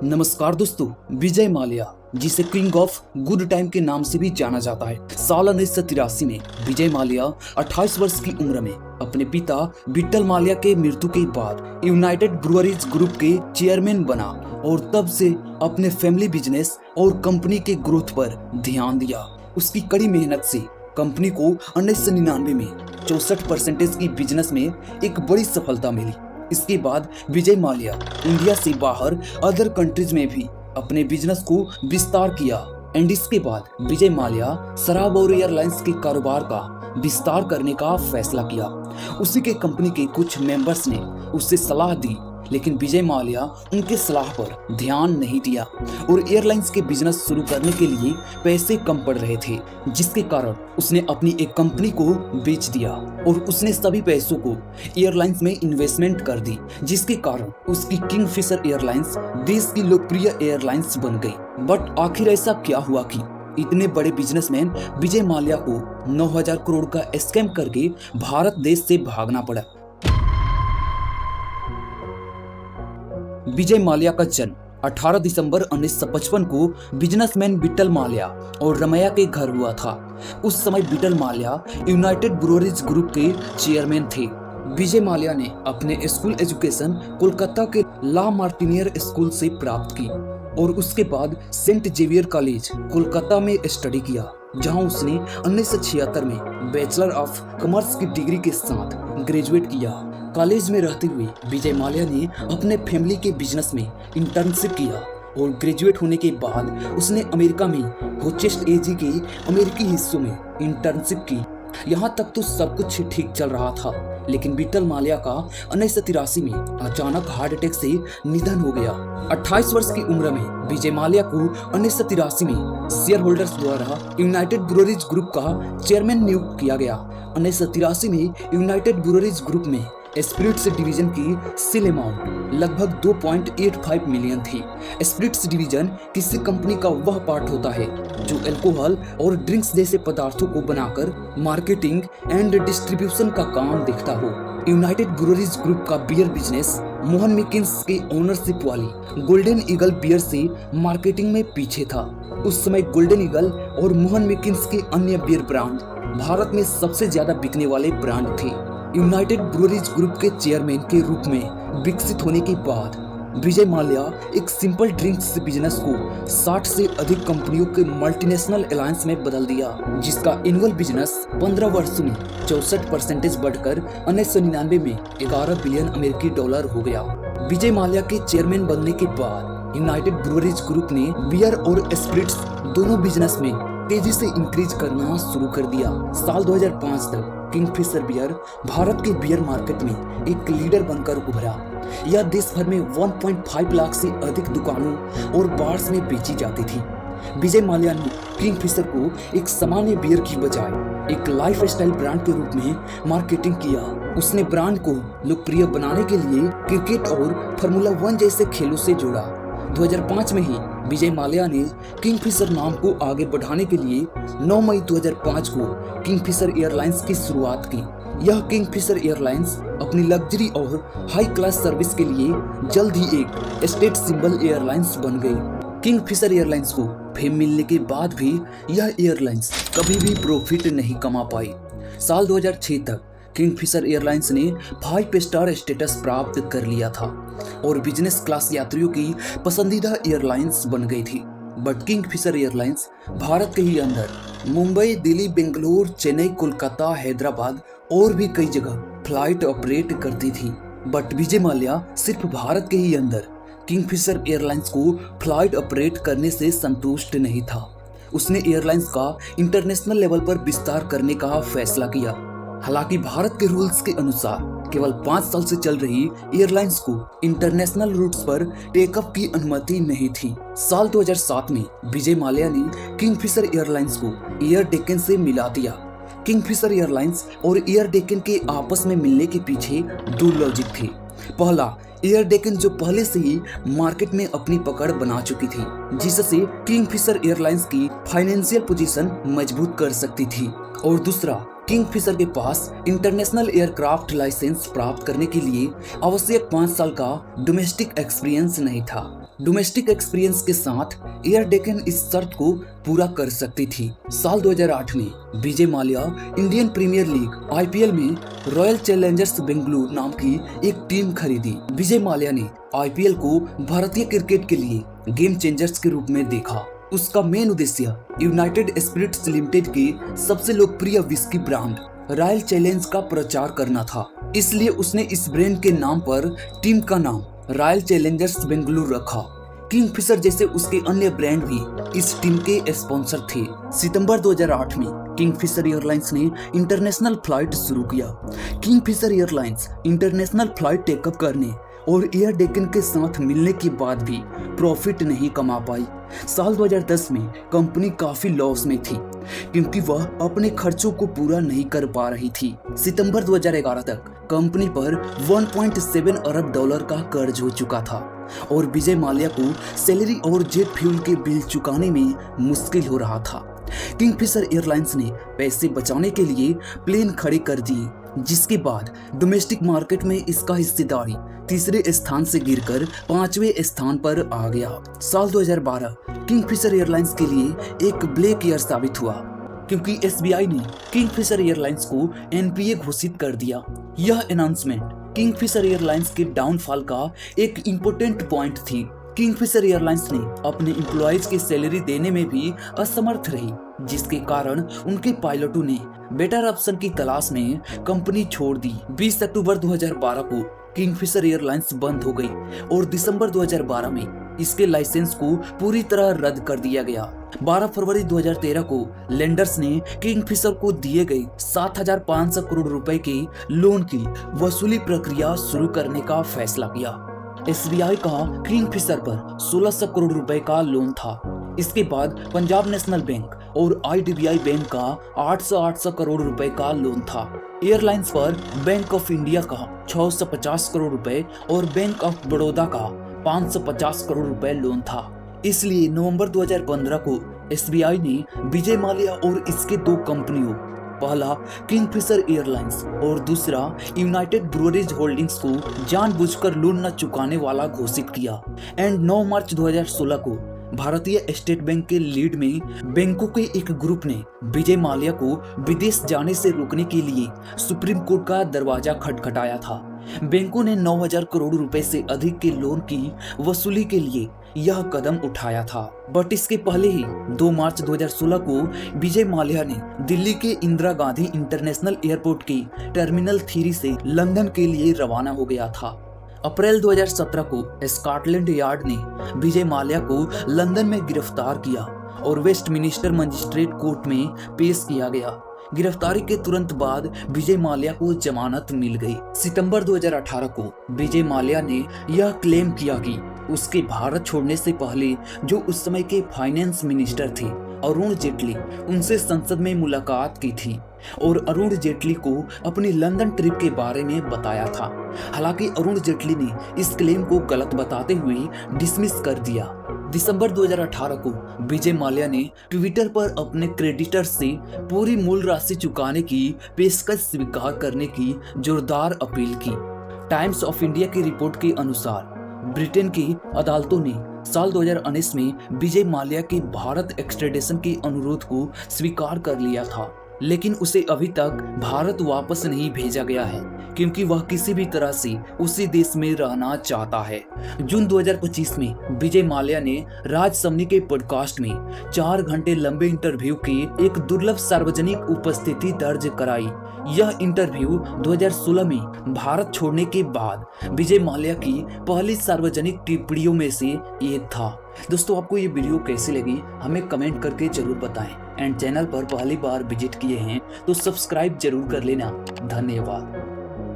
नमस्कार दोस्तों, विजय माल्या जिसे किंग ऑफ गुड टाइम के नाम से भी जाना जाता है, साल 1983 में विजय माल्या 28 वर्ष की उम्र में अपने पिता विट्ठल माल्या के मृत्यु के बाद यूनाइटेड ब्रूअरीज ग्रुप के चेयरमैन बना और तब से अपने फैमिली बिजनेस और कंपनी के ग्रोथ पर ध्यान दिया। उसकी कड़ी मेहनत से कंपनी को 1999 में 64% की बिजनेस में एक बड़ी सफलता मिली। इसके बाद विजय माल्या इंडिया से बाहर अदर कंट्रीज में भी अपने बिजनेस को विस्तार किया एंड इसके बाद विजय माल्या शराब और एयरलाइंस के कारोबार का विस्तार करने का फैसला किया। उसी के कंपनी के कुछ मेंबर्स ने उससे सलाह दी, लेकिन विजय माल्या उनके सलाह पर ध्यान नहीं दिया और एयरलाइंस के बिजनेस शुरू करने के लिए पैसे कम पड़ रहे थे, जिसके कारण उसने अपनी एक कंपनी को बेच दिया और उसने सभी पैसों को एयरलाइंस में इन्वेस्टमेंट कर दी, जिसके कारण उसकी किंगफिशर एयरलाइंस देश की लोकप्रिय एयरलाइंस बन गई। बट आखिर ऐसा क्या हुआ कि इतने बड़े बिजनेसमैन विजय माल्या को 9,000 करोड़ का स्कैम करके भारत देश से भागना पड़ा। विजय माल्या का जन्म 18 दिसंबर 1955 को बिजनेसमैन विट्ठल माल्या और रमैया के घर हुआ था। उस समय Vitthal Mallya United breweries group के चेयरमैन थे। विजय माल्या ने अपने स्कूल एजुकेशन कोलकाता के ला मार्टिनियर स्कूल से प्राप्त की और उसके बाद सेंट जेवियर कॉलेज कोलकाता में स्टडी किया, जहां उसने 1976 में बैचलर ऑफ कॉमर्स की डिग्री के साथ ग्रेजुएट किया। कॉलेज में रहते हुए विजय माल्या ने अपने फैमिली के बिजनेस में इंटर्नशिप किया और ग्रेजुएट होने के बाद उसने अमेरिका में होचेस्ट एजी के अमेरिकी हिस्सों में इंटर्नशिप की। यहाँ तक तो सब कुछ ठीक चल रहा था, लेकिन विट्ठल माल्या का 1983 में अचानक हार्ट अटैक से निधन हो गया। 28 वर्ष की उम्र में विजय माल्या को 1983 में शेयर होल्डर्स द्वारा यूनाइटेड ब्रूअरीज ग्रुप का चेयरमैन नियुक्त किया गया। 1983 में यूनाइटेड ब्रूअरीज ग्रुप में स्पिरिट्स डिवीजन की सेल अमाउंट लगभग 2.85 मिलियन थी। स्पिरिट्स डिवीजन किसी कंपनी का वह पार्ट होता है जो अल्कोहल और ड्रिंक्स जैसे पदार्थों को बनाकर मार्केटिंग एंड डिस्ट्रीब्यूशन का काम देखता हो। यूनाइटेड ब्रूअरीज ग्रुप का बियर बिजनेस मोहन मिकिन्स के ओनरशिप वाली गोल्डन ईगल बियर से मार्केटिंग में पीछे था। उस समय गोल्डन ईगल और मोहन मिकिन्स के अन्य बियर ब्रांड भारत में सबसे ज्यादा बिकने वाले ब्रांड थे। यूनाइटेड ब्रूअरीज ग्रुप के चेयरमैन के रूप में विकसित होने के बाद विजय माल्या एक सिंपल ड्रिंक्स बिजनेस को 60 से अधिक कंपनियों के मल्टीनेशनल अलायंस में बदल दिया, जिसका एनुअल बिजनेस 15 वर्षों में 64% बढ़कर 1999 में 11 बिलियन अमेरिकी डॉलर हो गया। विजय माल्या के चेयरमैन बनने के बाद यूनाइटेड ब्रूअरीज ग्रुप ने बियर और स्पिरिट्स दोनों बिजनेस में तेजी से इंक्रीज करना शुरू कर दिया। साल 2005 तक किंगफिशर बियर भारत के बियर मार्केट में एक लीडर बनकर उभरा। यह देश भर में 1.5 लाख से अधिक दुकानों और बार्स में बेची जाती थी। विजय माल्या ने किंगफिशर को एक सामान्य बियर की बजाय एक लाइफस्टाइल ब्रांड के रूप में मार्केटिंग किया। उसने ब्रांड को लोकप्रिय बनाने के लिए क्रिकेट और फार्मूला 1 जैसे खेलों से जोड़ा। 2005 में ही विजय माल्या ने किंगफिशर नाम को आगे बढ़ाने के लिए 9 मई 2005 को किंगफिशर एयरलाइंस की शुरुआत की। यह किंगफिशर एयरलाइंस अपनी लग्जरी और हाई क्लास सर्विस के लिए जल्द ही एक स्टेट सिंबल एयरलाइंस बन गई। किंगफिशर एयरलाइंस को फेम मिलने के बाद भी यह एयरलाइंस कभी भी प्रॉफिट नहीं कमा पाई। साल 2006 तक किंगफिशर एयरलाइंस ने 5 स्टार स्टेटस प्राप्त कर लिया था और बिजनेस क्लास यात्रियों की पसंदीदा एयरलाइंस बन गई थी। बट किंगफिशर एयरलाइंस भारत के ही अंदर मुंबई, दिल्ली, बेंगलुरु, चेन्नई, कोलकाता, हैदराबाद और भी कई जगह फ्लाइट ऑपरेट करती थी। बट विजय माल्या सिर्फ भारत के ही अंदर किंगफिशर एयरलाइंस को फ्लाइट ऑपरेट करने से संतुष्ट नहीं था। उसने एयरलाइंस का इंटरनेशनल लेवल पर विस्तार करने का फैसला किया। हालांकि भारत के रूल्स के अनुसार केवल 5 साल से चल रही एयरलाइंस को इंटरनेशनल रूट्स पर टेक ऑफ की अनुमति नहीं थी। साल 2007 में विजय माल्या ने किंगफिशर एयरलाइंस को एयर डेक्कन से मिला दिया। किंगफिशर एयरलाइंस और एयर डेक्कन के आपस में मिलने के पीछे 2 लॉजिक थे। पहला, एयर डेक्कन जो पहले से ही मार्केट में अपनी पकड़ बना चुकी थी, जिससे किंगफिशर एयरलाइंस की फाइनेंशियल पोजीशन मजबूत कर सकती थी। और दूसरा, किंगफिशर के पास इंटरनेशनल एयरक्राफ्ट लाइसेंस प्राप्त करने के लिए आवश्यक 5 साल का डोमेस्टिक एक्सपीरियंस नहीं था। डोमेस्टिक एक्सपीरियंस के साथ एयर डेक्कन इस शर्त को पूरा कर सकती थी। साल 2008 में Vijay Mallya Indian Premier League IPL में रॉयल चैलेंजर्स बेंगलुरु नाम की एक टीम खरीदी। विजय माल्या ने आईपीएल को भारतीय क्रिकेट के लिए गेम चेंजर्स के रूप में देखा। उसका मेन उद्देश्य यूनाइटेड स्पिरिट्स लिमिटेड के सबसे लोकप्रिय विस्की ब्रांड रॉयल चैलेंज का प्रचार करना था। इसलिए उसने इस ब्रांड के नाम पर टीम का नाम रॉयल चैलेंजर्स बेंगलुरु रखा। किंगफिशर जैसे उसके अन्य ब्रांड भी इस टीम के स्पॉन्सर थे। सितंबर 2008 में किंगफिशर एयरलाइंस ने इंटरनेशनल फ्लाइट शुरू किया। Kingfisher airlines international flight take up करने और एयर डेक्कन के साथ मिलने के बाद भी प्रॉफिट नहीं कमा पाई। साल 2010 में कंपनी काफी लॉस में थी क्योंकि वह अपने खर्चों को पूरा नहीं कर पा रही थी। सितंबर 2011 तक कंपनी पर 1.7 अरब डॉलर का कर्ज हो चुका था और विजय माल्या को सैलरी और जेट फ्यूल के बिल चुकाने में मुश्किल हो रहा था। किंगफिशर एयरलाइंस ने पैसे बचाने के लिए प्लेन खड़े कर दिए, जिसके बाद डोमेस्टिक मार्केट में इसका हिस्सेदारी तीसरे स्थान से गिरकर 5वें स्थान पर आ गया। साल 2012 किंगफिशर एयरलाइंस के लिए एक ब्लैक ईयर साबित हुआ क्योंकि एसबीआई ने किंगफिशर एयरलाइंस को एनपीए घोषित कर दिया। यह अनाउंसमेंट किंगफिशर एयरलाइंस के डाउनफॉल का एक इम्पोर्टेंट पॉइंट थी। किंगफिशर एयरलाइंस ने अपने एम्प्लॉयज की सैलरी देने में भी असमर्थ रही, जिसके कारण उनके पायलटों ने बेटर ऑप्शन की तलाश में कंपनी छोड़ दी। 20 अक्टूबर 2012 को किंगफिशर एयरलाइंस बंद हो गई और दिसंबर 2012 में इसके लाइसेंस को पूरी तरह रद्द कर दिया गया। 12 फरवरी 2013 को लेंडर्स ने किंगफिशर को दिए गए 7,500 करोड़ रुपए के लोन की वसूली प्रक्रिया शुरू करने का फैसला किया। एसबीआई का किंगफिशर पर 1600 करोड़ रुपए का लोन था। इसके बाद पंजाब नेशनल बैंक और आईडीबीआई बैंक का 800 करोड़ रुपए का लोन था। एयरलाइंस पर बैंक ऑफ इंडिया का 650 करोड़ रुपए और बैंक ऑफ बड़ौदा का 550 करोड़ रुपए लोन था। इसलिए नवंबर 2015 को एसबीआई ने विजय माल्या और इसके दो कंपनियों, पहला किंगफिशर एयरलाइंस और दूसरा यूनाइटेड ब्रूअरीज होल्डिंग्स को जानबूझकर लोन न चुकाने वाला घोषित किया। एंड 9 मार्च 2016 को भारतीय स्टेट बैंक के लीड में बैंकों के एक ग्रुप ने विजय माल्या को विदेश जाने से रोकने के लिए सुप्रीम कोर्ट का दरवाजा खटखटाया था। बैंकों ने 9,000 करोड़ रुपए से अधिक के लोन की वसूली के लिए यह कदम उठाया था। बट इसके पहले ही 2 मार्च 2016 को विजय माल्या ने दिल्ली के इंदिरा गांधी इंटरनेशनल एयरपोर्ट के टर्मिनल 3 से लंदन के लिए रवाना हो गया था। अप्रैल 2017 को स्कॉटलैंड यार्ड ने विजय माल्या को लंदन में गिरफ्तार किया और वेस्टमिनिस्टर मजिस्ट्रेट कोर्ट में पेश किया गया। गिरफ्तारी के तुरंत बाद विजय माल्या को जमानत मिल गई। सितंबर 2018 को विजय माल्या ने यह क्लेम किया कि उसके भारत छोड़ने से पहले जो उस समय के फाइनेंस मिनिस्टर थे अरुण जेटली उनसे संसद में मुलाकात की थी और अरुण जेटली को अपनी लंदन ट्रिप के बारे में बताया था। हालांकि अरुण जेटली ने इस क्लेम को गलत बताते हुए डिसमिस कर दिया। दिसंबर 2018 को विजय माल्या ने ट्विटर पर अपने क्रेडिटर से पूरी मूल राशि चुकाने की पेशकश स्वीकार करने की जोरदार अपील की। टाइम्स ऑफ इंडिया की रिपोर्ट के अनुसार ब्रिटेन की अदालतों ने साल 2019 में विजय माल्या के भारत एक्सट्रेडिशन के अनुरोध को स्वीकार कर लिया था, लेकिन उसे अभी तक भारत वापस नहीं भेजा गया है क्योंकि वह किसी भी तरह से उसी देश में रहना चाहता है। जून 2025 में विजय माल्या ने राज समनी के पॉडकास्ट में 4 घंटे लंबे इंटरव्यू की एक दुर्लभ सार्वजनिक उपस्थिति दर्ज कराई। यह इंटरव्यू 2016 में भारत छोड़ने के बाद विजय माल्या की पहली सार्वजनिक टिप्पणियों में से एक था। दोस्तों, आपको ये वीडियो कैसी लगी हमें कमेंट करके जरूर बताएं। एंड चैनल पर पहली बार विजिट किए हैं तो सब्सक्राइब जरूर कर लेना। धन्यवाद।